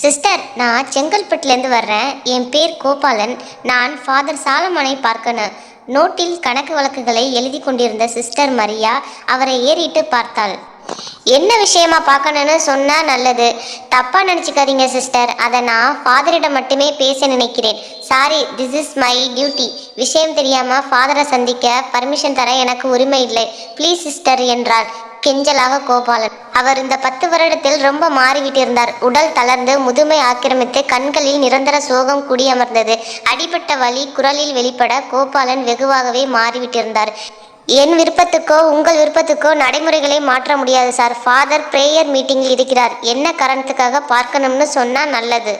Sister, நான் செங்கல்பட்டுலேருந்து வர்றேன். என் பேர் கோபாலன். நான் ஃபாதர் சாலமனை பார்க்கணும். நோட்டில் கணக்கு வழக்குகளை எழுதி கொண்டிருந்த சிஸ்டர் மரியா அவரை ஏறிட்டு பார்த்தாள். என்ன விஷயமா பார்க்கணும்னு சொன்னா நல்லது. தப்பா நினச்சிக்காதீங்க சிஸ்டர். அதை நான் ஃபாதரிடம் மட்டுமே பேச நினைக்கிறேன். Sorry, this is my duty. விஷயம் தெரியாம ஃபாதரை சந்திக்க பர்மிஷன் தர எனக்கு உரிமை இல்லை. ப்ளீஸ் சிஸ்டர் என்றாள் கெஞ்சலாக கோபாலன். அவர் இந்த 10 வருடத்தில் ரொம்ப மாறிவிட்டிருந்தார். உடல் தளர்ந்து முதுமை ஆக்கிரமித்து கண்களில் நிரந்தர சோகம் குடியமர்ந்தது. அடிபட்ட வலி குரலில் வெளிப்பட கோபாலன் வெகுவாகவே மாறிவிட்டிருந்தார். என் விருப்பத்துக்கோ உங்கள் விருப்பத்துக்கோ நடைமுறைகளை மாற்ற முடியாது சார். ஃபாதர் பிரேயர் மீட்டிங்கில் இருக்கிறார். என்ன காரணத்துக்காக பார்க்கணும்னு சொன்னா நல்லது.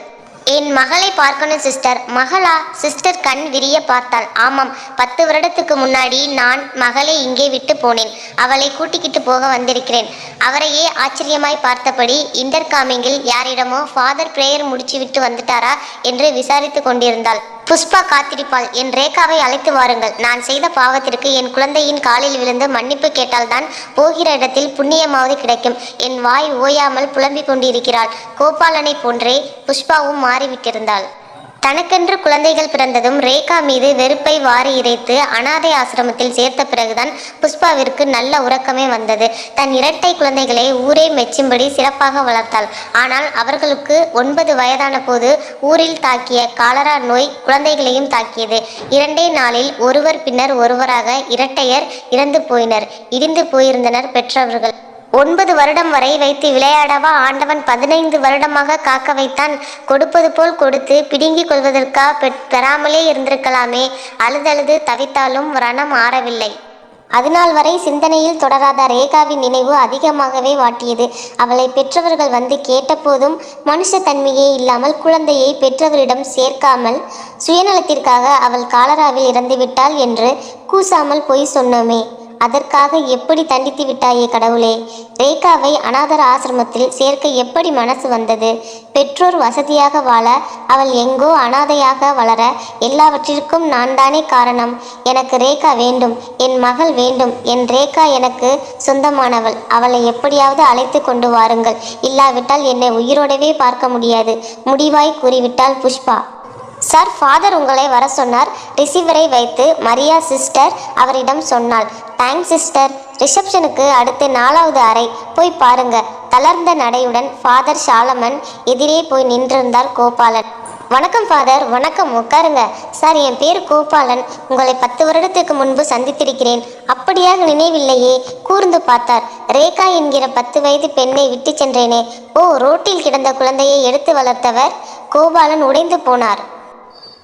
என் மகளை பார்க்கணும் சிஸ்டர். மகளா? சிஸ்டர் கண் விரிய பார்த்தாள். ஆமாம், 10 வருடத்துக்கு முன்னாடி நான் மகளை இங்கே விட்டு போனேன். அவளை கூட்டிக்கிட்டு போக வந்திருக்கிறேன். அவரையே ஆச்சரியமாய் பார்த்தபடி இன்டர்காமிங்கில் யாரிடமோ ஃபாதர் பிரேயர் முடிச்சு விட்டு வந்துட்டாரா என்று விசாரித்து கொண்டிருந்தாள். புஷ்பா காத்திருப்பாள். என் ரேகாவை அழைத்து வாருங்கள். நான் செய்த பாவத்திற்கு என் குழந்தையின் காலில் விழுந்து மன்னிப்பு கேட்டால்தான் போகிற இடத்தில் புண்ணியமாவது கிடைக்கும். என் வாய் ஓயாமல் புலம்பிக் கொண்டிருக்கிறாள். கோபாலனை போன்றே புஷ்பாவும் மாறிவிட்டிருந்தாள். தனக்கென்று குழந்தைகள் பிறந்ததும் ரேகா மீது வெறுப்பை வாரி இறைத்து அனாதை ஆசிரமத்தில் சேர்த்த பிறகுதான் புஷ்பாவிற்கு நல்ல உறக்கமே வந்தது. தன் இரட்டை குழந்தைகளை ஊரே மெச்சும்படி சிறப்பாக வளர்த்தாள். ஆனால் அவர்களுக்கு 9 வயதான போது ஊரில் தாக்கிய காலரா நோய் குழந்தைகளையும் தாக்கியது. 2 நாளில் ஒருவர் பின்னர் ஒருவராக இரட்டையர் இறந்து போயினர். இடிந்து போயிருந்தனர் பெற்றவர்கள். 9 வருடம் வரை வைத்து விளையாடவா ஆண்டவன் 15 வருடமாக காக்க வைத்தான்? கொடுப்பது போல் கொடுத்து பிடுங்கிக் கொள்வதற்கா பெறாமலே இருந்திருக்கலாமே. அழுதழுது தவித்தாலும் ரணம் ஆறவில்லை. அதுநாள் வரை சிந்தனையில் தொடராத ரேகாவின் நினைவு அதிகமாகவே வாட்டியது. அவளை பெற்றவர்கள் வந்து கேட்டபோதும் மனுஷத்தன்மையே இல்லாமல் குழந்தையை பெற்றவரிடம் சேர்க்காமல் சுயநலத்திற்காக அவள் காலராவில் இறந்துவிட்டாள் என்று கூசாமல் பொய் சொன்னோமே, அதற்காக எப்படி தண்டித்து விட்டாயே கடவுளே. ரேகாவை அனாதர ஆசிரமத்தில் சேர்க்க எப்படி மனசு வந்தது? பெற்றோர் வசதியாக வாழ அவள் எங்கோ அனாதையாக வளர எல்லாவற்றிற்கும் நான் தானே காரணம். எனக்கு ரேகா வேண்டும், என் மகள் வேண்டும். என் ரேகா எனக்கு சொந்தமானவள். அவளை எப்படியாவது அழைத்து கொண்டு வாருங்கள். இல்லாவிட்டால் என்னை உயிரோடவே பார்க்க முடியாது, முடிவாய் கூறிவிட்டாள் புஷ்பா. சார், ஃபாதர் உங்களை வர சொன்னார். ரிசீவரை வைத்து மரியா சிஸ்டர் அவரிடம் சொன்னாள். Thanks sister. ரிசப்ஷனுக்கு அடுத்து 4வது அறை போய் பாருங்க. தளர்ந்த நடையுடன் ஃபாதர் சாலமன் எதிரே போய் நின்றிருந்தார் கோபாலன். வணக்கம் ஃபாதர். வணக்கம், உட்காருங்க. சார், என் பேர் கோபாலன். உங்களை 10 வருடத்துக்கு முன்பு சந்தித்திருக்கிறேன். அப்படியாக நினைவில்லையே. கூர்ந்து பார்த்தார். ரேகா என்கிற 10 வயது பெண்ணை விட்டு சென்றேனே. ஓ, ரோட்டில் கிடந்த குழந்தையை எடுத்து வளர்த்தவர்? கோபாலன் உடைந்து போனார்.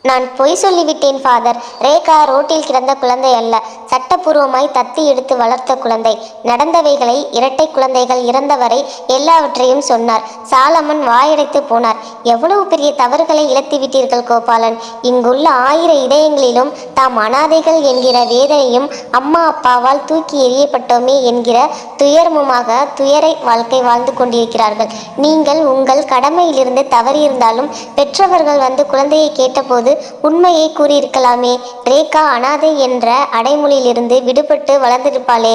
நான் பொய் சொல்லிவிட்டேன் ஃபாதர். ரேகா ரோட்டில் கிடந்த குழந்தை அல்ல, சட்டப்பூர்வமாய் தத்தி எடுத்து வளர்த்த குழந்தை. நடந்தவைகளை, இரட்டை குழந்தைகள் இறந்தவரை எல்லாவற்றையும் சொன்னார். சாலமன் வாயடைத்து போனார். எவ்வளவு பெரிய தவறுகளை இழத்துவிட்டீர்கள் கோபாலன். இங்குள்ள 1000 இதயங்களிலும் தாம் அனாதைகள் என்கிற வேதனையும் அம்மா அப்பாவால் தூக்கி எறியப்பட்டோமே என்கிற துயரமுமாக துயரை வாழ்க்கை வாழ்ந்து கொண்டிருக்கிறார்கள். நீங்கள் உங்கள் கடமையிலிருந்து தவறியிருந்தாலும் பெற்றவர்கள் வந்து குழந்தையை கேட்டபோது உண்மையை கூறியிருக்கலாமே. ரேகா அனாதை என்ற அடைமொழியிலிருந்து விடுபட்டு வளர்ந்திருப்பாளே.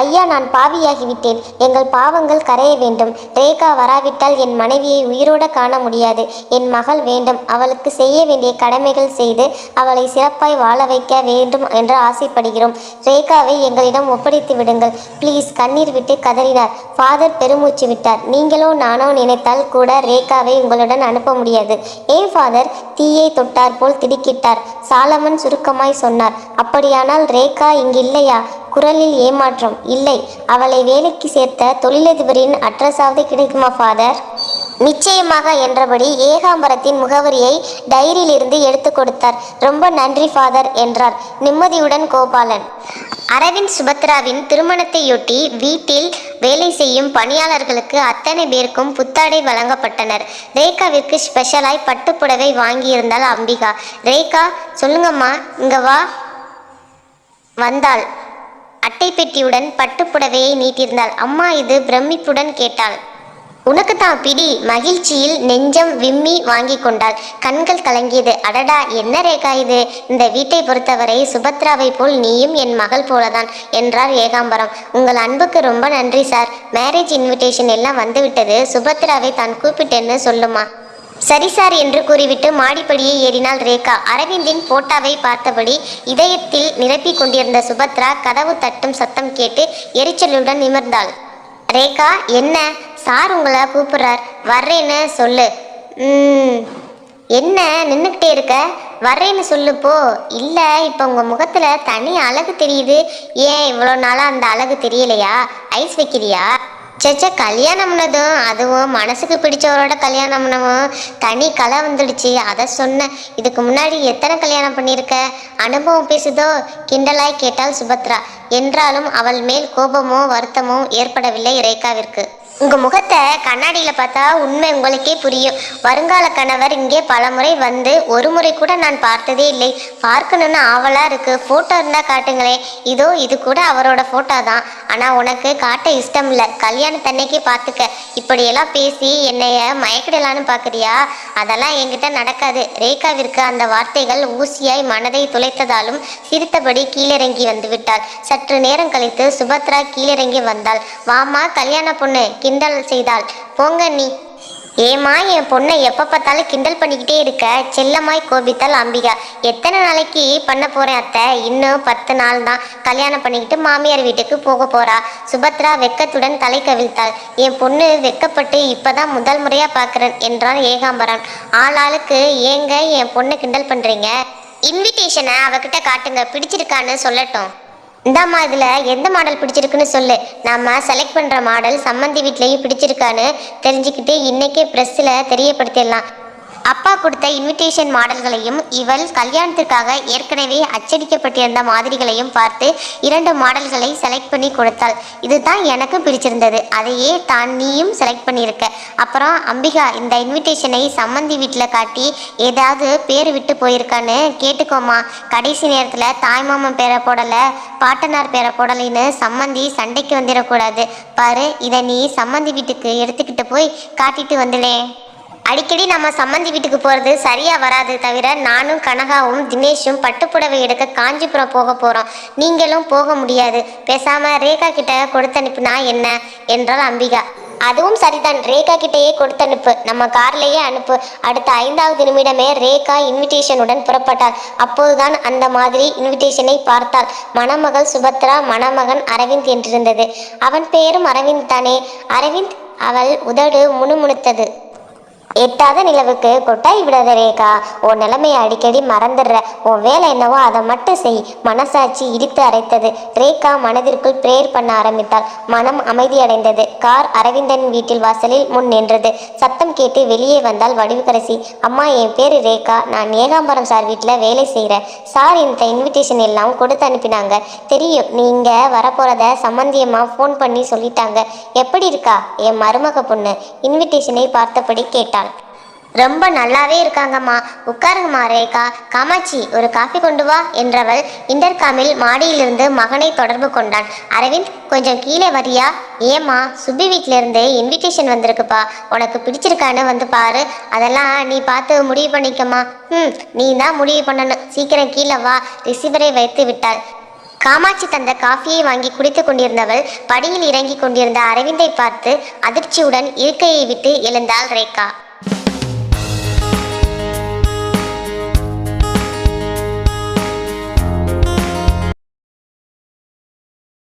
ஐயா, நான் பாவியாகிவிட்டேன். எங்கள் பாவங்கள் கரைய வேண்டும். ரேகா வராவிட்டால் என் மனைவியை உயிரோட காண முடியாது. என் மகள் வேண்டும். அவளுக்கு செய்ய வேண்டிய கடமைகள் செய்து அவளை சிறப்பாய் வாழ வைக்க வேண்டும் என்று ஆசைப்படுகிறோம். ரேகாவை எங்களிடம் ஒப்படைத்து விடுங்கள் ப்ளீஸ். கண்ணீர் விட்டு கதறினார். ஃபாதர் பெருமூச்சு விட்டார். நீங்களோ நானோ நினைத்தால் கூட ரேகாவை உங்களுடன் அனுப்ப முடியாது. ஏன் ஃபாதர்? தீயை தொட்டார் போல் திடுக்கிட்டார். சாலமன் சுருக்கமாய் சொன்னார். அப்படியானால் ரேகா இங்கு இல்லையா? குரலில் ஏமாற்றம். இல்லை. அவளை வேலைக்கு சேர்த்த தொழிலதிபரின் அட்ரஸாவது கிடைக்குமா ஃபாதர்? நிச்சயமாக என்றபடி ஏகாம்பரத்தின் முகவரியை டைரியிலிருந்து எடுத்து கொடுத்தார். ரொம்ப நன்றி ஃபாதர் என்றார் நிம்மதியுடன் கோபாலன். அரவிந்த் சுபத்ராவின் திருமணத்தையொட்டி வீட்டில் வேலை செய்யும் பணியாளர்களுக்கு அத்தனை பேருக்கும் புத்தாடை வழங்கப்பட்டனர். ரேகாவிற்கு ஸ்பெஷலாய் பட்டுப்புடவை வாங்கியிருந்தாள் அம்பிகா. ரேகா, சொல்லுங்கம்மா, இங்க வா. வந்தாள். அட்டை பெட்டியுடன் பட்டுப்புடவையை நீட்டியிருந்தாள். அம்மா, இது பிரமிப்புடன் கேட்டாள். உனக்கு தான் பிடி. மகிழ்ச்சியில் நெஞ்சம் விம்மி வாங்கி கொண்டாள். கண்கள் கலங்கியது. அடடா, என்ன ரேகா இது! இந்த வீட்டை பொறுத்தவரை சுபத்ராவை போல் நீயும் என் மகள் போலதான் என்றார் ஏகாம்பரம். உங்கள் அன்புக்கு ரொம்ப நன்றி சார். மேரேஜ் இன்விடேஷன் எல்லாம் வந்துவிட்டது. சுபத்ராவை தான் கூப்பிட்டேன்னு சொல்லுமா. சரி சார் என்று கூறிவிட்டு மாடிப்படியை ஏறினாள் ரேகா. அரவிந்தின் போட்டாவை பார்த்தபடி இதயத்தில் நிரப்பிக் கொண்டிருந்த சுபத்ரா கதவு தட்டும் சத்தம் கேட்டு எரிச்சலுடன் நிமிர்ந்தாள். ரேகா, என்ன? சார் உங்களை கூப்பிடுறார், வர்றேன்னு சொல்லு. என்ன நின்றுக்கிட்டே இருக்க? வர்றேன்னு சொல்லு போ. இல்லை, இப்போ உங்கள் முகத்தில் தனி அழகு தெரியுது. ஏன் இவ்வளோ நாளாக அந்த அழகு தெரியலையா? ஐஸ் வைக்கிறியா? சேச்சா, கல்யாணம்னதும் அதுவும் மனசுக்கு பிடிச்சவரோட கல்யாணம்னவும் தனி கலை வந்துடுச்சு. அதை சொன்னேன். இதுக்கு முன்னாடி எத்தனை கல்யாணம் பண்ணியிருக்க? அனுபவம் பேசுதோ? கிண்டலாய் கேட்டாள் சுபத்ரா. என்றாலும் அவள் மேல் கோபமோ வருத்தமோ ஏற்படவில்லை ரேகாவிற்கு. உங்கள் முகத்தை கண்ணாடியில் பார்த்தா உண்மை உங்களுக்கே புரியும். வருங்கால கணவர் இங்கே பலமுறை வந்து ஒரு முறை கூட நான் பார்த்ததே இல்லை. பார்க்கணுன்னு ஆவலாக இருக்குது. ஃபோட்டோ இருந்தால் காட்டுங்களேன். இதோ இது கூட அவரோட ஃபோட்டோ தான். ஆனால் உனக்கு காட்ட இஷ்டம் இல்லை. கல்யாணத்தன்னைக்கு பார்த்துக்க. இப்படியெல்லாம் பேசி என்னைய மயக்கிடலான்னு பார்க்குறியா? அதெல்லாம் என்கிட்ட நடக்காது. ரேகாவிற்கு அந்த வார்த்தைகள் ஊசியாய் மனதை துளைத்ததாலும் சிரித்தபடி கீழிறங்கி வந்து விட்டாள். சற்று நேரம் கழித்து சுபத்ரா கீழிறங்கி வந்தாள். வாமா கல்யாண பொண்ணு, கிண்டல் செய்தாள். போங்க நீ. ஏமா, என் பொண்ணை எப்போ பார்த்தாலும் கிண்டல் பண்ணிக்கிட்டே இருக்க? செல்லமாய் கோபித்தாள் அம்பிகா. எத்தனை நாளைக்கு பண்ண போகிறேன் அத்தை? இன்னும் 10 நாள் தான். கல்யாணம் பண்ணிக்கிட்டு மாமியார் வீட்டுக்கு போக போகிறா. சுபத்ரா வெக்கத்துடன் தலை கவிழ்த்தாள். என் பொண்ணு வெக்கப்பட்டு இப்போதான் முதல் முறையாக பார்க்குறேன் என்றான் ஏகாம்பரம். ஆளாளுக்கு ஏங்க என் பொண்ணு கிண்டல் பண்ணுறீங்க? இன்விடேஷனை அவகிட்ட காட்டுங்க, பிடிச்சிருக்கான்னு சொல்லட்டும். இந்தாம்மா, இதில் எந்த மாடல் பிடிச்சிருக்குன்னு சொல்லு. நம்ம செலக்ட் பண்ணுற மாடல் சம்மந்தி வீட்லேயும் பிடிச்சிருக்கான்னு தெரிஞ்சுக்கிட்டு இன்றைக்கே ப்ரெஸ்ஸில் தெரியப்படுத்திடலாம். அப்பா கொடுத்த இன்விடேஷன் மாடல்களையும் இவள் கல்யாணத்திற்காக ஏற்கனவே அச்சடிக்கப்பட்டிருந்த மாதிரிகளையும் பார்த்து 2 மாடல்களை செலக்ட் பண்ணி கொடுத்தாள். இதுதான் எனக்கும் பிடிச்சிருந்தது. அதையே தான் நீயும் செலக்ட் பண்ணியிருக்க. அப்புறம் அம்பிகா, இந்த இன்விடேஷனை சம்மந்தி வீட்டில் காட்டி ஏதாவது பேர் விட்டு போயிருக்கான்னு கேட்டுக்கோமா. கடைசி நேரத்தில் தாய்மாமன் பேரை போடலை, பாட்டனார் பேரை போடலைன்னு சம்மந்தி சண்டைக்கு வந்துடக்கூடாது. பாரு, இதை நீ சம்மந்தி வீட்டுக்கு எடுத்துக்கிட்டு போய் காட்டிட்டு வந்துடேன். அடிக்கடி நம்ம சம்மந்தி வீட்டுக்கு போகிறது சரியாக வராது. தவிர நானும் கனகாவும் தினேஷும் பட்டுப்புடவை எடுக்க காஞ்சிபுரம் போக போகிறோம். நீங்களும் போக முடியாது. பேசாமல் ரேகா கிட்ட கொடுத்து அனுப்புனா என்ன என்றாள் அம்பிகா. அதுவும் சரிதான். ரேகா கிட்டேயே கொடுத்து அனுப்பு. நம்ம கார்லேயே அனுப்பு. அடுத்த 5வது நிமிடமே ரேகா இன்விடேஷனுடன் புறப்பட்டாள். அப்போதுதான் அந்த மாதிரி இன்விடேஷனை பார்த்தாள். மணமகள் சுபத்ரா, மணமகன் அரவிந்த் என்றிருந்தது. அவன் பெயரும் அரவிந்த் தானே? அரவிந்த். அவள் உதடு முணுமுணுத்தது. எட்டாத நிலவுக்கு கொட்டாய் விடாத ரேகா. உன் நிலைமையை அடிக்கடி மறந்துடுற. உன் வேலை என்னவோ அதை மட்டும் செய். மனசாட்சி இடித்து அரைத்தது. ரேகா மனதிற்குள் பிரேயர் பண்ண ஆரம்பித்தாள். மனம் அமைதியடைந்தது. கார் அரவிந்தன் வீட்டில் வாசலில் முன் நின்றது. சத்தம் கேட்டு வெளியே வந்தால் வடிவுக்கரசி. அம்மா, என் பேர் ரேகா. நான் ஏகாம்பரம் சார் வீட்டில் வேலை செய்கிறேன். சார் இந்த இன்விடேஷன் எல்லாம் கொடுத்து அனுப்பினாங்க. தெரியும் நீங்க வரப்போறத சம்மந்தியம்மா ஃபோன் பண்ணி சொல்லிட்டாங்க. எப்படி இருக்கா என் மருமக பொண்ணு? இன்விடேஷனை பார்த்தபடி கேட்டாள். ரொம்ப நல்லாவே இருக்காங்கம்மா. உட்காருங்கம்மா ரேகா. காமாட்சி, ஒரு காஃபி கொண்டு வா என்றவள் இன்டர்காமில் மாடியிலிருந்து மகனை தொடர்பு கொண்டான். அரவிந்த், கொஞ்சம் கீழே வரியா? ஏம்மா, சுபி வீட்டிலேருந்து இன்விடேஷன் வந்திருக்குப்பா. உனக்கு பிடிச்சிருக்கான்னு வந்து பாரு. அதெல்லாம் நீ பார்த்து முடிவு பண்ணிக்கம்மா. நீ தான் முடிவு பண்ணணும். சீக்கிரம் கீழே வா. ரிசீவரை வைத்து விட்டாள். காமாட்சி தந்த காஃபியை வாங்கி குடித்து கொண்டிருந்தவள் படியில் இறங்கி கொண்டிருந்த அரவிந்தை பார்த்து அதிர்ச்சியுடன் இருக்கையை விட்டு எழுந்தாள் ரேகா.